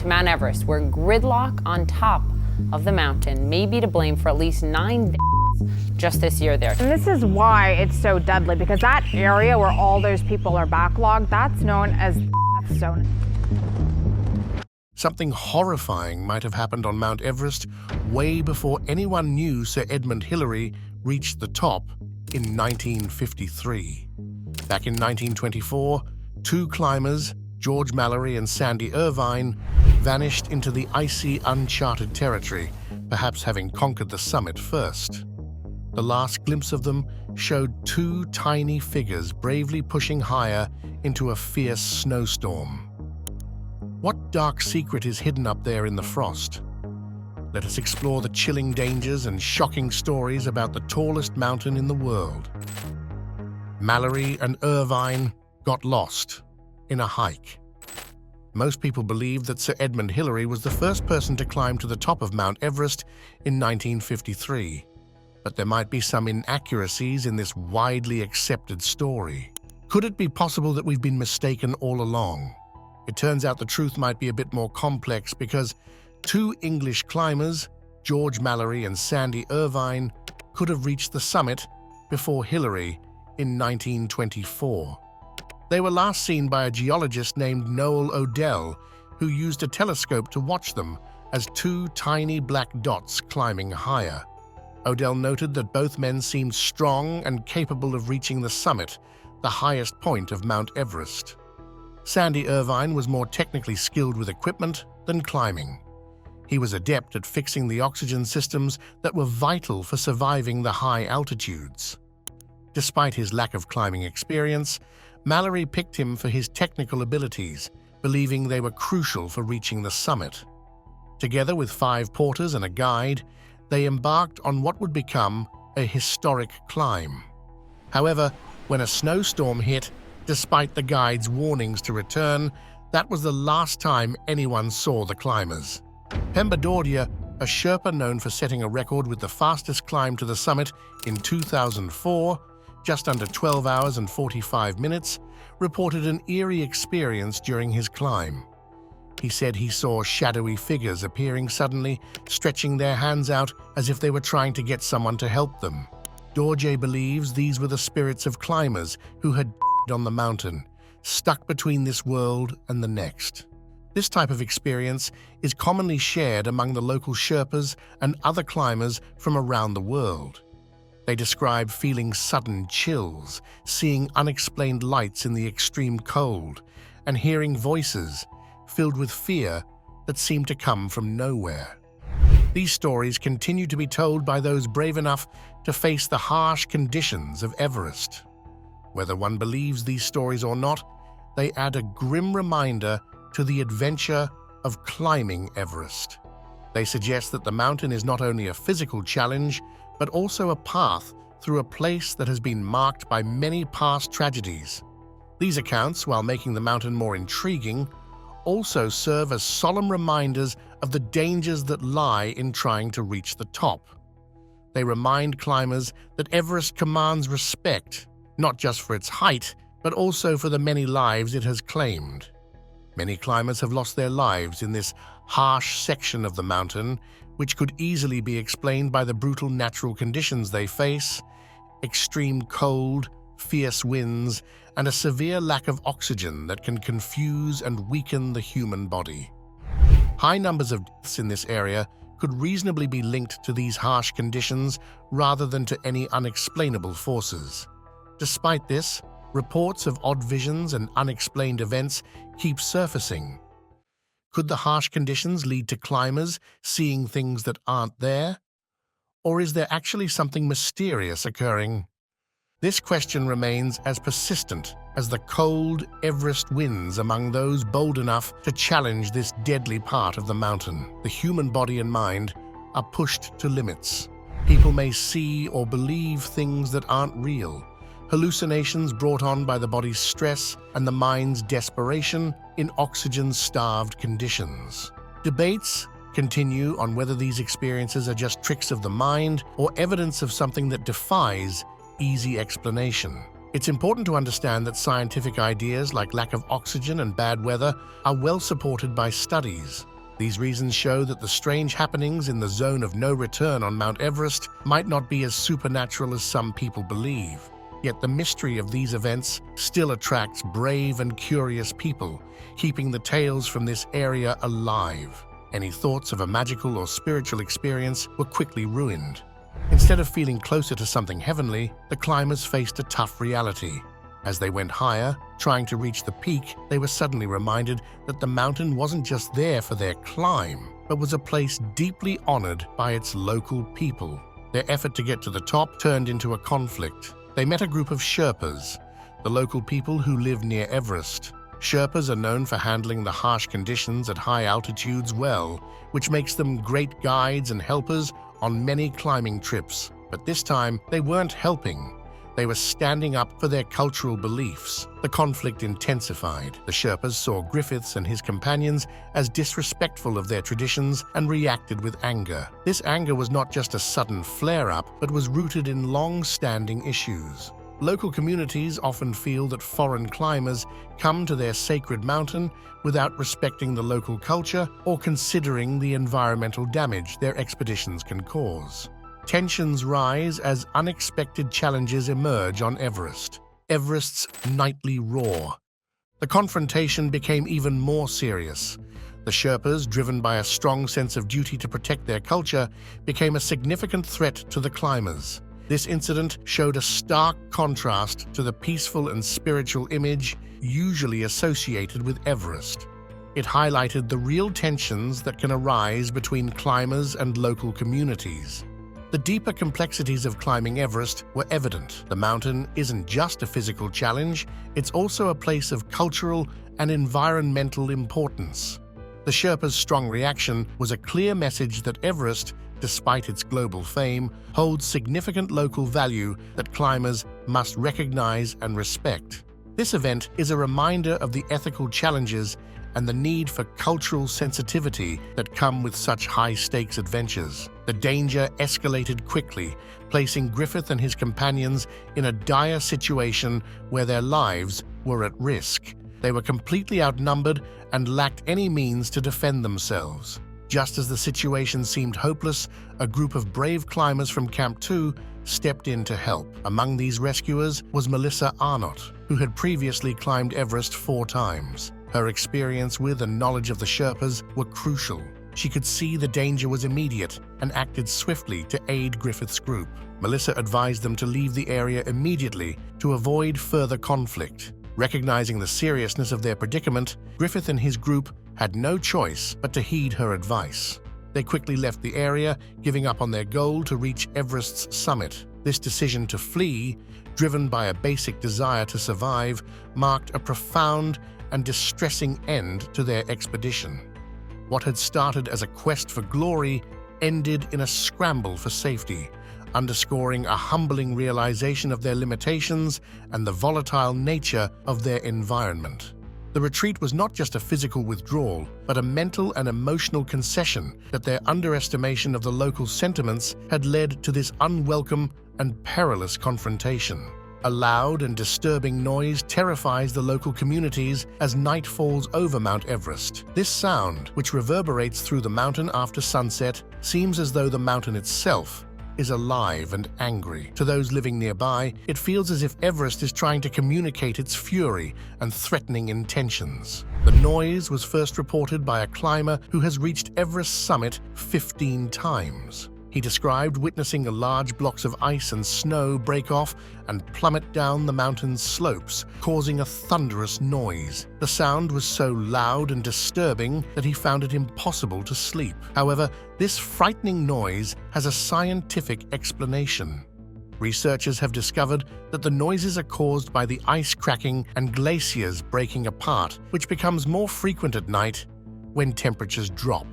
to Mount Everest, where gridlock on top of the mountain may be to blame for at least 9 deaths just this year there. And this is why it's so deadly, because that area where all those people are backlogged, that's known as the death zone. Something horrifying might have happened on Mount Everest way before anyone knew Sir Edmund Hillary reached the top in 1953. Back in 1924, 2 climbers, George Mallory and Sandy Irvine, vanished into the icy, uncharted territory, perhaps having conquered the summit first. The last glimpse of them showed 2 tiny figures bravely pushing higher into a fierce snowstorm. What dark secret is hidden up there in the frost? Let us explore the chilling dangers and shocking stories about the tallest mountain in the world. Mallory and Irvine got lost in a hike. Most people believe that Sir Edmund Hillary was the first person to climb to the top of Mount Everest in 1953, but there might be some inaccuracies in this widely accepted story. Could it be possible that we've been mistaken all along? It turns out the truth might be a bit more complex because 2 English climbers, George Mallory and Sandy Irvine, could have reached the summit before Hillary in 1924. They were last seen by a geologist named Noel Odell, who used a telescope to watch them as 2 tiny black dots climbing higher. Odell noted that both men seemed strong and capable of reaching the summit, the highest point of Mount Everest. Sandy Irvine was more technically skilled with equipment than climbing. He was adept at fixing the oxygen systems that were vital for surviving the high altitudes. Despite his lack of climbing experience, Mallory picked him for his technical abilities, believing they were crucial for reaching the summit. Together with 5 porters and a guide, they embarked on what would become a historic climb. However, when a snowstorm hit, despite the guide's warnings to return, that was the last time anyone saw the climbers. Pemba Dordia, a Sherpa known for setting a record with the fastest climb to the summit in 2004, just under 12 hours and 45 minutes, reported an eerie experience during his climb. He said he saw shadowy figures appearing suddenly, stretching their hands out as if they were trying to get someone to help them. Dorje believes these were the spirits of climbers who had on the mountain, stuck between this world and the next. This type of experience is commonly shared among the local Sherpas and other climbers from around the world. They describe feeling sudden chills, seeing unexplained lights in the extreme cold, and hearing voices filled with fear that seem to come from nowhere. These stories continue to be told by those brave enough to face the harsh conditions of Everest. Whether one believes these stories or not, they add a grim reminder to the adventure of climbing Everest. They suggest that the mountain is not only a physical challenge, but also a path through a place that has been marked by many past tragedies. These accounts, while making the mountain more intriguing, also serve as solemn reminders of the dangers that lie in trying to reach the top. They remind climbers that Everest commands respect, not just for its height, but also for the many lives it has claimed. Many climbers have lost their lives in this harsh section of the mountain, which could easily be explained by the brutal natural conditions they face: extreme cold, fierce winds, and a severe lack of oxygen that can confuse and weaken the human body. High numbers of deaths in this area could reasonably be linked to these harsh conditions rather than to any unexplainable forces. Despite this, reports of odd visions and unexplained events keep surfacing. Could the harsh conditions lead to climbers seeing things that aren't there? Or is there actually something mysterious occurring? This question remains as persistent as the cold Everest winds among those bold enough to challenge this deadly part of the mountain. The human body and mind are pushed to limits. People may see or believe things that aren't real, hallucinations brought on by the body's stress and the mind's desperation in oxygen-starved conditions. Debates continue on whether these experiences are just tricks of the mind or evidence of something that defies easy explanation. It's important to understand that scientific ideas like lack of oxygen and bad weather are well supported by studies. These reasons show that the strange happenings in the zone of no return on Mount Everest might not be as supernatural as some people believe. Yet the mystery of these events still attracts brave and curious people, keeping the tales from this area alive. Any thoughts of a magical or spiritual experience were quickly ruined. Instead of feeling closer to something heavenly, the climbers faced a tough reality. As they went higher, trying to reach the peak, they were suddenly reminded that the mountain wasn't just there for their climb, but was a place deeply honored by its local people. Their effort to get to the top turned into a conflict. They met a group of Sherpas, the local people who live near Everest. Sherpas are known for handling the harsh conditions at high altitudes well, which makes them great guides and helpers on many climbing trips. But this time, they weren't helping. They were standing up for their cultural beliefs. The conflict intensified. The Sherpas saw Griffiths and his companions as disrespectful of their traditions and reacted with anger. This anger was not just a sudden flare-up, but was rooted in long-standing issues. Local communities often feel that foreign climbers come to their sacred mountain without respecting the local culture or considering the environmental damage their expeditions can cause. Tensions rise as unexpected challenges emerge on Everest. Everest's nightly roar. The confrontation became even more serious. The Sherpas, driven by a strong sense of duty to protect their culture, became a significant threat to the climbers. This incident showed a stark contrast to the peaceful and spiritual image usually associated with Everest. It highlighted the real tensions that can arise between climbers and local communities. The deeper complexities of climbing Everest were evident. The mountain isn't just a physical challenge, it's also a place of cultural and environmental importance. The Sherpas' strong reaction was a clear message that Everest, despite its global fame, holds significant local value that climbers must recognize and respect. This event is a reminder of the ethical challenges and the need for cultural sensitivity that come with such high-stakes adventures. The danger escalated quickly, placing Griffith and his companions in a dire situation where their lives were at risk. They were completely outnumbered and lacked any means to defend themselves. Just as the situation seemed hopeless, a group of brave climbers from Camp 2 stepped in to help. Among these rescuers was Melissa Arnott, who had previously climbed Everest 4 times. Her experience with and knowledge of the Sherpas were crucial. She could see the danger was immediate and acted swiftly to aid Griffith's group. Melissa advised them to leave the area immediately to avoid further conflict. Recognizing the seriousness of their predicament, Griffith and his group had no choice but to heed her advice. They quickly left the area, giving up on their goal to reach Everest's summit. This decision to flee, driven by a basic desire to survive, marked a profound and distressing end to their expedition. What had started as a quest for glory ended in a scramble for safety, underscoring a humbling realization of their limitations and the volatile nature of their environment. The retreat was not just a physical withdrawal, but a mental and emotional concession that their underestimation of the local sentiments had led to this unwelcome and perilous confrontation. A loud and disturbing noise terrifies the local communities as night falls over Mount Everest. This sound, which reverberates through the mountain after sunset, seems as though the mountain itself is alive and angry. To those living nearby, it feels as if Everest is trying to communicate its fury and threatening intentions. The noise was first reported by a climber who has reached Everest's summit 15 times. He described witnessing large blocks of ice and snow break off and plummet down the mountain's slopes, causing a thunderous noise. The sound was so loud and disturbing that he found it impossible to sleep. However, this frightening noise has a scientific explanation. Researchers have discovered that the noises are caused by the ice cracking and glaciers breaking apart, which becomes more frequent at night when temperatures drop.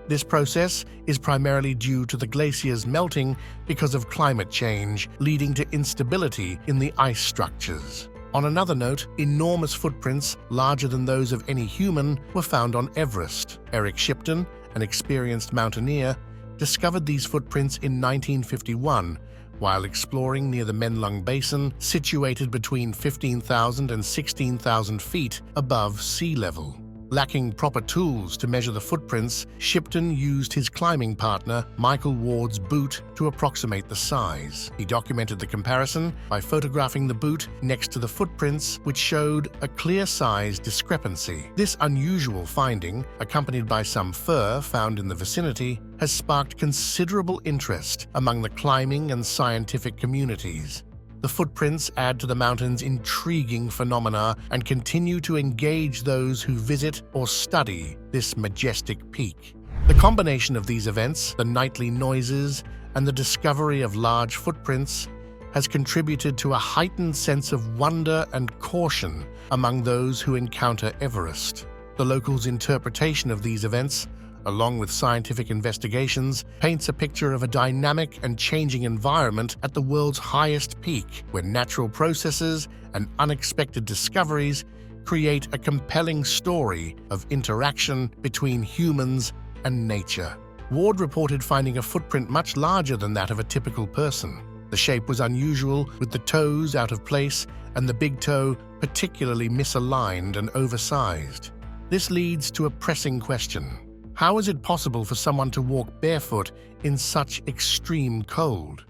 This process is primarily due to the glaciers melting because of climate change, leading to instability in the ice structures. On another note, enormous footprints, larger than those of any human, were found on Everest. Eric Shipton, an experienced mountaineer, discovered these footprints in 1951 while exploring near the Menlung Basin, situated between 15,000 and 16,000 feet above sea level. Lacking proper tools to measure the footprints, Shipton used his climbing partner, Michael Ward's boot, to approximate the size. He documented the comparison by photographing the boot next to the footprints, which showed a clear size discrepancy. This unusual finding, accompanied by some fur found in the vicinity, has sparked considerable interest among the climbing and scientific communities. The footprints add to the mountain's intriguing phenomena and continue to engage those who visit or study this majestic peak. The combination of these events, the nightly noises, and the discovery of large footprints, has contributed to a heightened sense of wonder and caution among those who encounter Everest. The locals' interpretation of these events, along with scientific investigations, paints a picture of a dynamic and changing environment at the world's highest peak, where natural processes and unexpected discoveries create a compelling story of interaction between humans and nature. Ward reported finding a footprint much larger than that of a typical person. The shape was unusual, with the toes out of place and the big toe particularly misaligned and oversized. This leads to a pressing question. How is it possible for someone to walk barefoot in such extreme cold?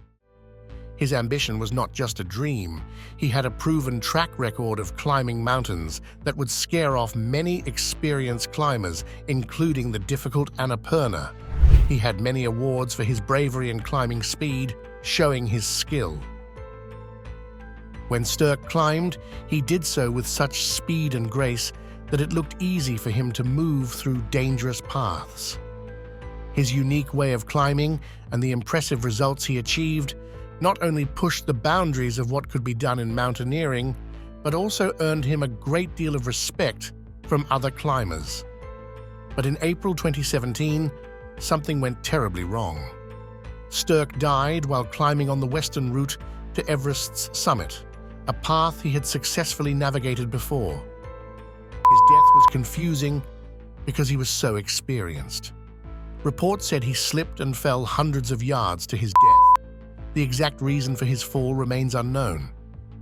His ambition was not just a dream. He had a proven track record of climbing mountains that would scare off many experienced climbers, including the difficult Annapurna. He had many awards for his bravery and climbing speed, showing his skill. When Sturck climbed, he did so with such speed and grace that it looked easy for him to move through dangerous paths. His unique way of climbing and the impressive results he achieved not only pushed the boundaries of what could be done in mountaineering, but also earned him a great deal of respect from other climbers. But in April 2017, something went terribly wrong. Sturck died while climbing on the western route to Everest's summit, a path he had successfully navigated before. His death was confusing because he was so experienced. Reports said he slipped and fell hundreds of yards to his death. The exact reason for his fall remains unknown.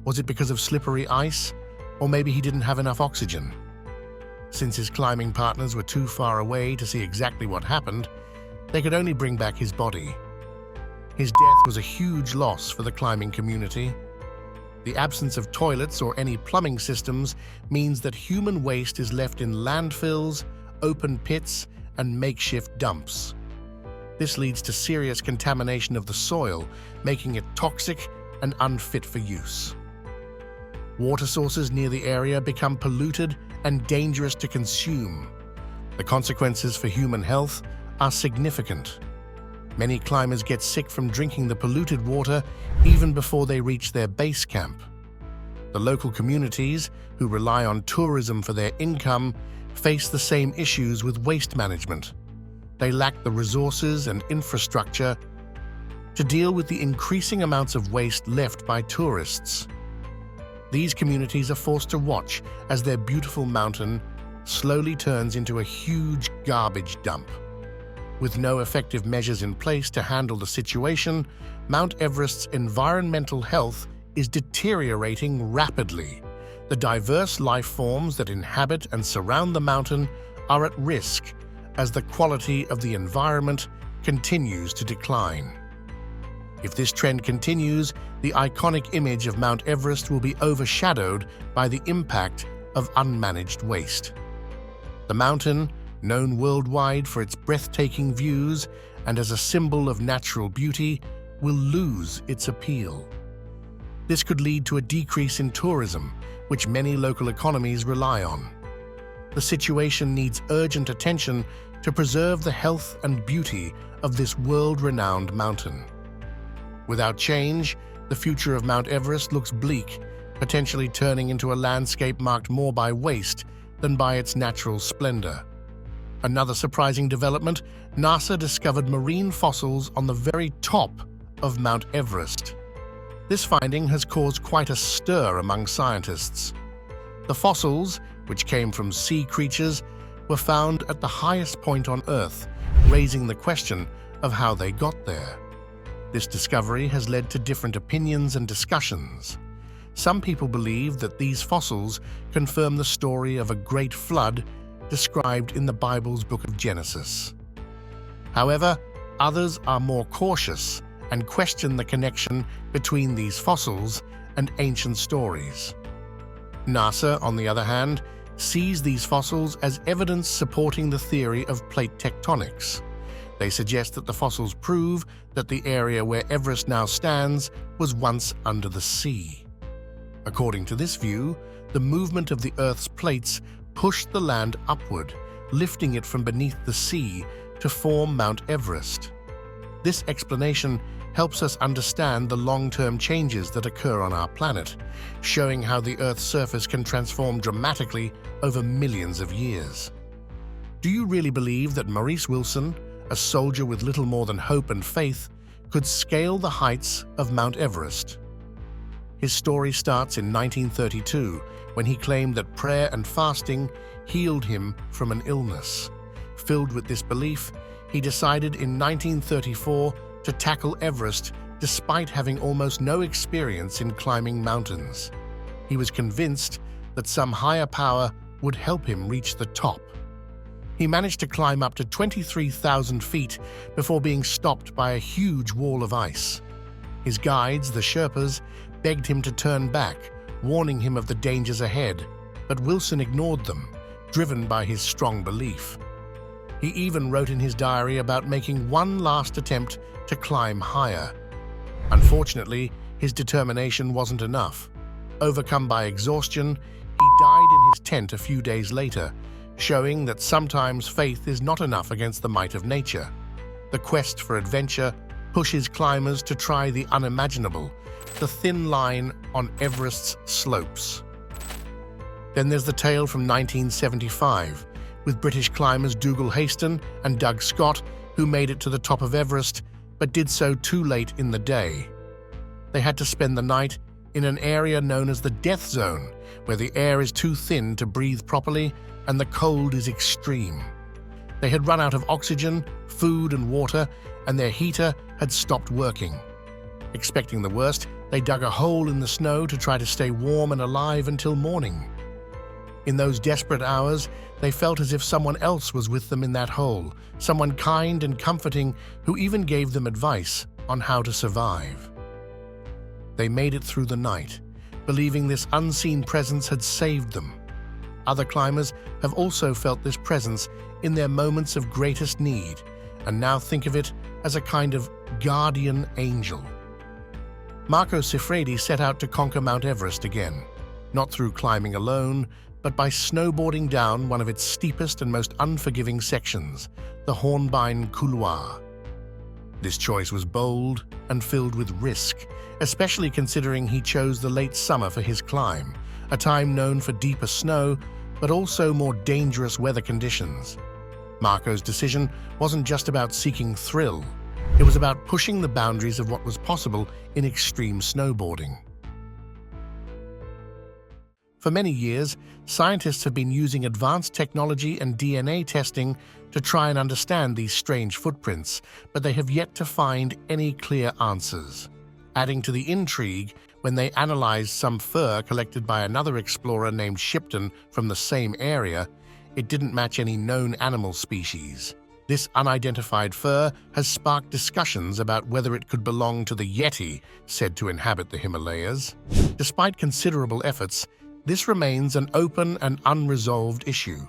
Was it because of slippery ice? Or maybe he didn't have enough oxygen? Since his climbing partners were too far away to see exactly what happened, they could only bring back his body. His death was a huge loss for the climbing community. The absence of toilets or any plumbing systems means that human waste is left in landfills, open pits, and makeshift dumps. This leads to serious contamination of the soil, making it toxic and unfit for use. Water sources near the area become polluted and dangerous to consume. The consequences for human health are significant. Many climbers get sick from drinking the polluted water even before they reach their base camp. The local communities, who rely on tourism for their income, face the same issues with waste management. They lack the resources and infrastructure to deal with the increasing amounts of waste left by tourists. These communities are forced to watch as their beautiful mountain slowly turns into a huge garbage dump. With no effective measures in place to handle the situation, Mount Everest's environmental health is deteriorating rapidly. The diverse life forms that inhabit and surround the mountain are at risk as the quality of the environment continues to decline. If this trend continues, the iconic image of Mount Everest will be overshadowed by the impact of unmanaged waste. The mountain, known worldwide for its breathtaking views and as a symbol of natural beauty, will lose its appeal. This could lead to a decrease in tourism, which many local economies rely on. The situation needs urgent attention to preserve the health and beauty of this world-renowned mountain. Without change, the future of Mount Everest looks bleak, potentially turning into a landscape marked more by waste than by its natural splendor. Another surprising development, NASA discovered marine fossils on the very top of Mount Everest. This finding has caused quite a stir among scientists. The fossils, which came from sea creatures, were found at the highest point on Earth, raising the question of how they got there. This discovery has led to different opinions and discussions. Some people believe that these fossils confirm the story of a great flood described in the Bible's book of Genesis. However, others are more cautious and question the connection between these fossils and ancient stories. NASA, on the other hand, sees these fossils as evidence supporting the theory of plate tectonics. They suggest that the fossils prove that the area where Everest now stands was once under the sea. According to this view, the movement of the Earth's plates pushed the land upward, lifting it from beneath the sea to form Mount Everest. This explanation helps us understand the long-term changes that occur on our planet, showing how the Earth's surface can transform dramatically over millions of years. Do you really believe that Maurice Wilson, a soldier with little more than hope and faith, could scale the heights of Mount Everest? His story starts in 1932, when he claimed that prayer and fasting healed him from an illness. Filled with this belief, he decided in 1934 to tackle Everest despite having almost no experience in climbing mountains. He was convinced that some higher power would help him reach the top. He managed to climb up to 23,000 feet before being stopped by a huge wall of ice. His guides, the Sherpas, begged him to turn back, warning him of the dangers ahead, but Wilson ignored them, driven by his strong belief. He even wrote in his diary about making one last attempt to climb higher. Unfortunately, his determination wasn't enough. Overcome by exhaustion, he died in his tent a few days later, showing that sometimes faith is not enough against the might of nature. The quest for adventure pushes climbers to try the unimaginable, the thin line on Everest's slopes. Then there's the tale from 1975, with British climbers Dougal Haston and Doug Scott, who made it to the top of Everest, but did so too late in the day. They had to spend the night in an area known as the Death Zone, where the air is too thin to breathe properly and the cold is extreme. They had run out of oxygen, food and water, and their heater had stopped working. Expecting the worst, they dug a hole in the snow to try to stay warm and alive until morning. In those desperate hours, they felt as if someone else was with them in that hole, someone kind and comforting who even gave them advice on how to survive. They made it through the night, believing this unseen presence had saved them. Other climbers have also felt this presence in their moments of greatest need, and now think of it as a kind of guardian angel. Marco Siffredi set out to conquer Mount Everest again, not through climbing alone, but by snowboarding down one of its steepest and most unforgiving sections, the Hornbein Couloir. This choice was bold and filled with risk, especially considering he chose the late summer for his climb, a time known for deeper snow, but also more dangerous weather conditions. Marco's decision wasn't just about seeking thrill, it was about pushing the boundaries of what was possible in extreme snowboarding. For many years, scientists have been using advanced technology and DNA testing to try and understand these strange footprints, but they have yet to find any clear answers. Adding to the intrigue, when they analyzed some fur collected by another explorer named Shipton from the same area, it didn't match any known animal species. This unidentified fur has sparked discussions about whether it could belong to the Yeti, said to inhabit the Himalayas. Despite considerable efforts, this remains an open and unresolved issue.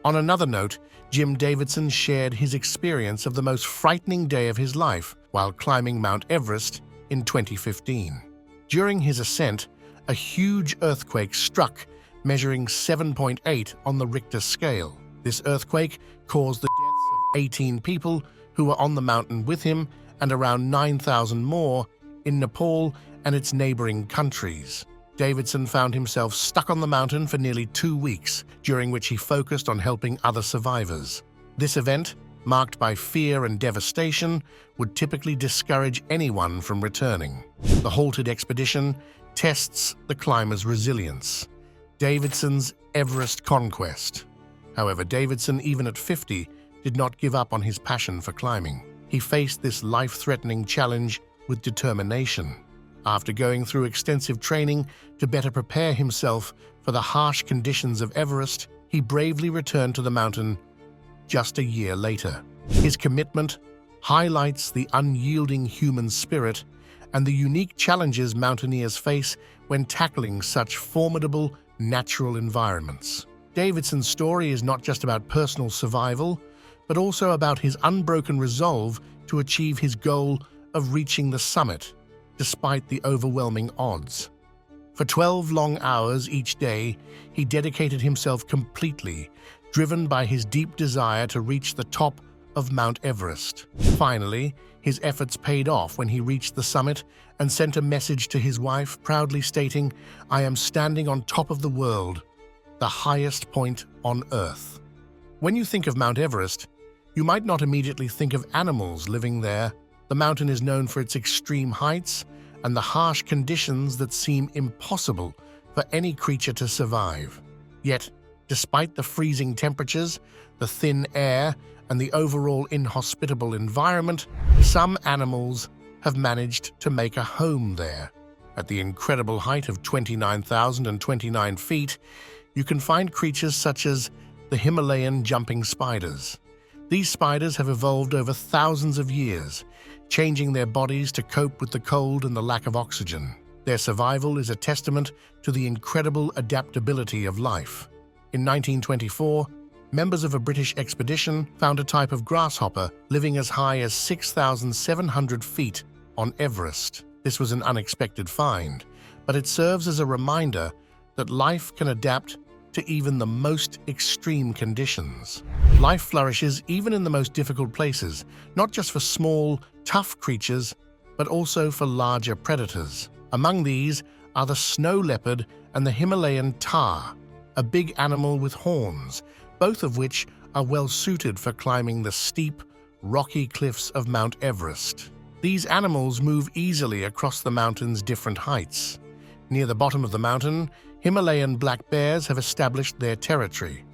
On another note, Jim Davidson shared his experience of the most frightening day of his life while climbing Mount Everest in 2015. During his ascent, a huge earthquake struck, measuring 7.8 on the Richter scale. This earthquake caused the deaths of 18 people who were on the mountain with him and around 9,000 more in Nepal and its neighboring countries. Davidson found himself stuck on the mountain for nearly 2 weeks, during which he focused on helping other survivors. This event, marked by fear and devastation, would typically discourage anyone from returning. The halted expedition tests the climber's resilience. Davidson's Everest conquest. However, Davidson, even at 50, did not give up on his passion for climbing. He faced this life-threatening challenge with determination. After going through extensive training to better prepare himself for the harsh conditions of Everest, he bravely returned to the mountain just a year later. His commitment highlights the unyielding human spirit and the unique challenges mountaineers face when tackling such formidable natural environments. Davidson's story is not just about personal survival, but also about his unbroken resolve to achieve his goal of reaching the summit, despite the overwhelming odds. For 12 long hours each day, he dedicated himself completely, driven by his deep desire to reach the top of Mount Everest. Finally, his efforts paid off when he reached the summit and sent a message to his wife, proudly stating, "I am standing on top of the world, the highest point on Earth." When you think of Mount Everest, you might not immediately think of animals living there. The mountain is known for its extreme heights and the harsh conditions that seem impossible for any creature to survive. Yet, despite the freezing temperatures, the thin air, and the overall inhospitable environment, some animals have managed to make a home there. At the incredible height of 29,029 feet, you can find creatures such as the Himalayan jumping spiders. These spiders have evolved over thousands of years, changing their bodies to cope with the cold and the lack of oxygen. Their survival is a testament to the incredible adaptability of life. In 1924, members of a British expedition found a type of grasshopper living as high as 6,700 feet on Everest. This was an unexpected find, but it serves as a reminder that life can adapt to even the most extreme conditions. Life flourishes even in the most difficult places, not just for small, tough creatures, but also for larger predators. Among these are the snow leopard and the Himalayan tahr, a big animal with horns, both of which are well suited for climbing the steep, rocky cliffs of Mount Everest. These animals move easily across the mountain's different heights. Near the bottom of the mountain, Himalayan black bears have established their territory.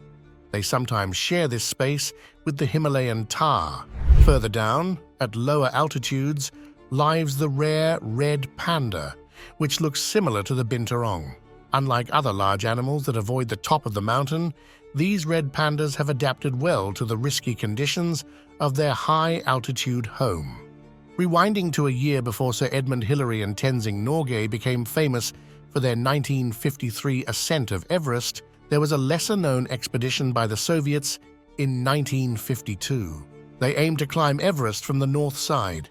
They sometimes share this space with the Himalayan tahr. Further down, at lower altitudes, lives the rare red panda, which looks similar to the binturong. Unlike other large animals that avoid the top of the mountain, these red pandas have adapted well to the risky conditions of their high-altitude home. Rewinding to a year before Sir Edmund Hillary and Tenzing Norgay became famous for their 1953 ascent of Everest, there was a lesser-known expedition by the Soviets in 1952. They aimed to climb Everest from the north side.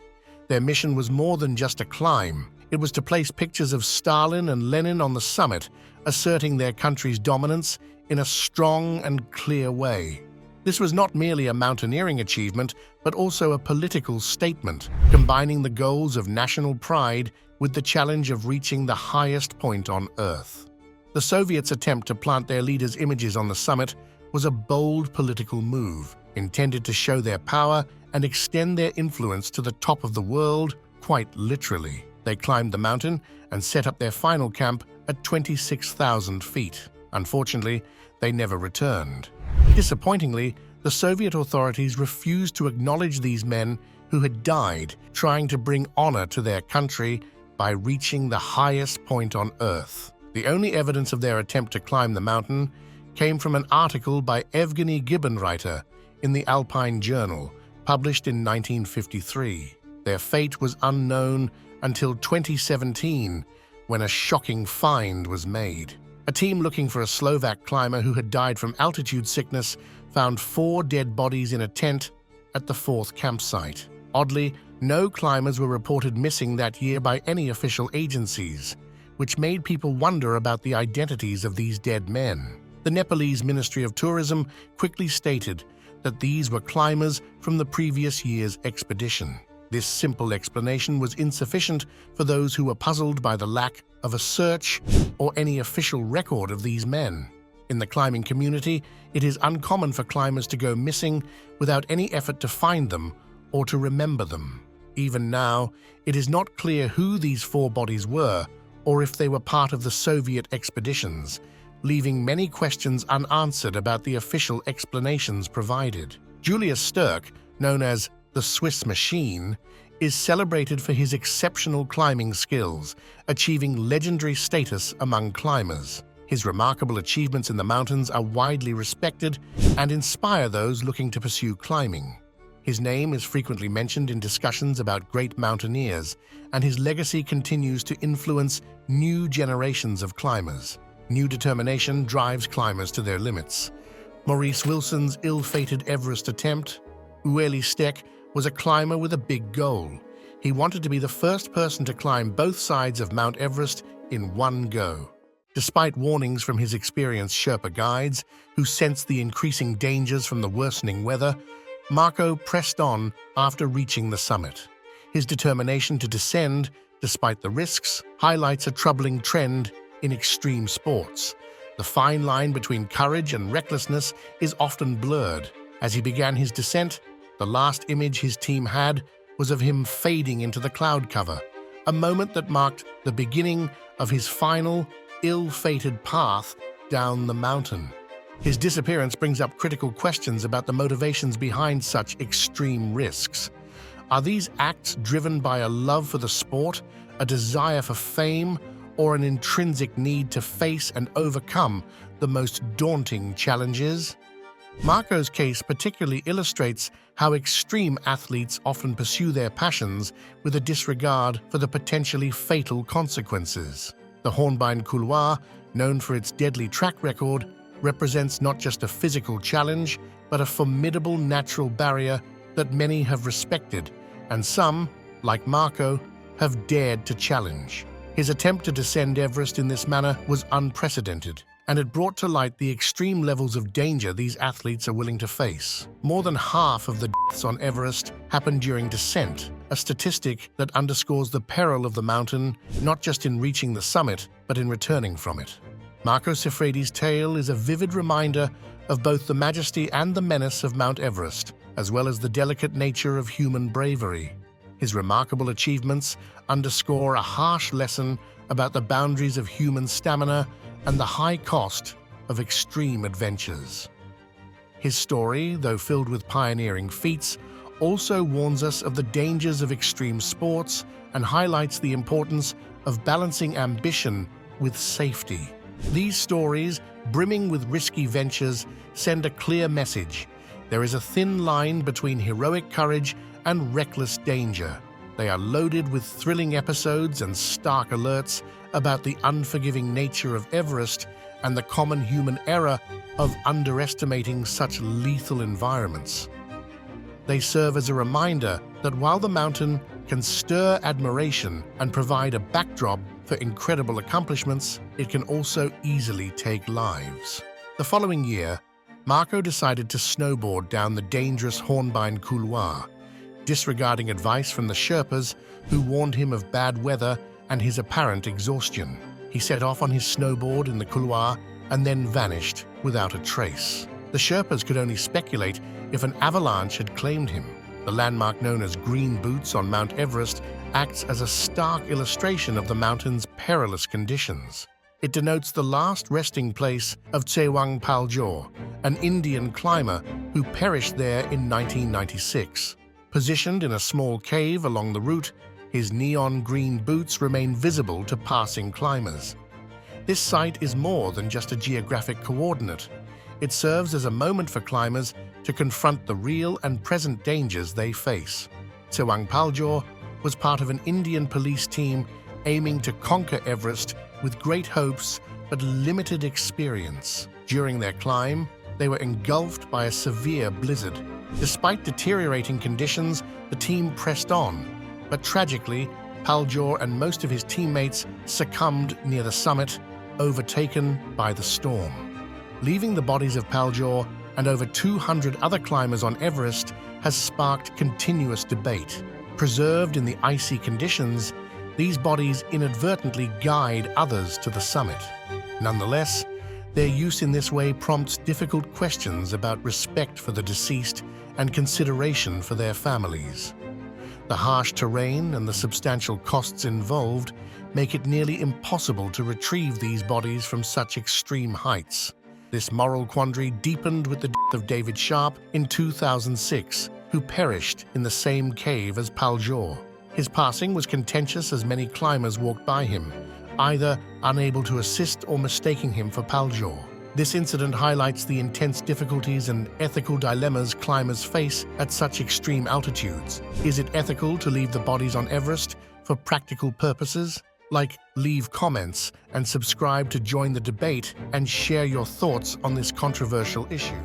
Their mission was more than just a climb. It was to place pictures of Stalin and Lenin on the summit, asserting their country's dominance in a strong and clear way. This was not merely a mountaineering achievement, but also a political statement, combining the goals of national pride with the challenge of reaching the highest point on Earth. The Soviets' attempt to plant their leaders' images on the summit was a bold political move, intended to show their power and extend their influence to the top of the world, quite literally. They climbed the mountain and set up their final camp at 26,000 feet. Unfortunately, they never returned. Disappointingly, the Soviet authorities refused to acknowledge these men who had died trying to bring honor to their country by reaching the highest point on Earth. The only evidence of their attempt to climb the mountain came from an article by Evgeny Gibbonreiter in the Alpine Journal, published in 1953. Their fate was unknown until 2017, when a shocking find was made. A team looking for a Slovak climber who had died from altitude sickness found 4 dead bodies in a tent at the 4th campsite. Oddly, no climbers were reported missing that year by any official agencies, which made people wonder about the identities of these dead men. The Nepalese Ministry of Tourism quickly stated that these were climbers from the previous year's expedition. This simple explanation was insufficient for those who were puzzled by the lack of a search or any official record of these men. In the climbing community, it is uncommon for climbers to go missing without any effort to find them or to remember them. Even now, it is not clear who these 4 bodies were or if they were part of the Soviet expeditions, leaving many questions unanswered about the official explanations provided. Julius Sturck, known as the Swiss Machine, is celebrated for his exceptional climbing skills, achieving legendary status among climbers. His remarkable achievements in the mountains are widely respected and inspire those looking to pursue climbing. His name is frequently mentioned in discussions about great mountaineers, and his legacy continues to influence new generations of climbers. New determination drives climbers to their limits. Maurice Wilson's ill-fated Everest attempt. Ueli Steck was a climber with a big goal. He wanted to be the first person to climb both sides of Mount Everest in one go. Despite warnings from his experienced Sherpa guides, who sensed the increasing dangers from the worsening weather, Marco pressed on after reaching the summit. His determination to descend, despite the risks, highlights a troubling trend in extreme sports. The fine line between courage and recklessness is often blurred. As he began his descent, the last image his team had was of him fading into the cloud cover, a moment that marked the beginning of his final, ill-fated path down the mountain. His disappearance brings up critical questions about the motivations behind such extreme risks. Are these acts driven by a love for the sport, a desire for fame, or an intrinsic need to face and overcome the most daunting challenges? Marco's case particularly illustrates how extreme athletes often pursue their passions with a disregard for the potentially fatal consequences. The Hornbein Couloir, known for its deadly track record, represents not just a physical challenge, but a formidable natural barrier that many have respected, and some, like Marco, have dared to challenge. His attempt to descend Everest in this manner was unprecedented, and it brought to light the extreme levels of danger these athletes are willing to face. More than half of the deaths on Everest happen during descent, a statistic that underscores the peril of the mountain, not just in reaching the summit, but in returning from it. Marco Siffredi's tale is a vivid reminder of both the majesty and the menace of Mount Everest, as well as the delicate nature of human bravery. His remarkable achievements underscore a harsh lesson about the boundaries of human stamina and the high cost of extreme adventures. His story, though filled with pioneering feats, also warns us of the dangers of extreme sports and highlights the importance of balancing ambition with safety. These stories, brimming with risky ventures, send a clear message. There is a thin line between heroic courage and reckless danger. They are loaded with thrilling episodes and stark alerts about the unforgiving nature of Everest and the common human error of underestimating such lethal environments. They serve as a reminder that while the mountain can stir admiration and provide a backdrop for incredible accomplishments, it can also easily take lives. The following year, Marco decided to snowboard down the dangerous Hornbein Couloir, disregarding advice from the Sherpas who warned him of bad weather and his apparent exhaustion. He set off on his snowboard in the couloir and then vanished without a trace. The Sherpas could only speculate if an avalanche had claimed him. The landmark known as Green Boots on Mount Everest acts as a stark illustration of the mountain's perilous conditions. It denotes the last resting place of Tsewang Paljor, an Indian climber who perished there in 1996. Positioned in a small cave along the route, his neon green boots remain visible to passing climbers. This site is more than just a geographic coordinate. It serves as a moment for climbers to confront the real and present dangers they face. Tsewang Paljor was part of an Indian police team aiming to conquer Everest with great hopes but limited experience. During their climb, they were engulfed by a severe blizzard. Despite deteriorating conditions, the team pressed on, but tragically, Paljor and most of his teammates succumbed near the summit, overtaken by the storm. Leaving the bodies of Paljor and over 200 other climbers on Everest has sparked continuous debate. Preserved in the icy conditions, these bodies inadvertently guide others to the summit. Nonetheless, their use in this way prompts difficult questions about respect for the deceased and consideration for their families. The harsh terrain and the substantial costs involved make it nearly impossible to retrieve these bodies from such extreme heights. This moral quandary deepened with the death of David Sharp in 2006, who perished in the same cave as Paljor. His passing was contentious as many climbers walked by him, either unable to assist or mistaking him for Paljor. This incident highlights the intense difficulties and ethical dilemmas climbers face at such extreme altitudes. Is it ethical to leave the bodies on Everest for practical purposes? Leave comments and subscribe to join the debate and share your thoughts on this controversial issue.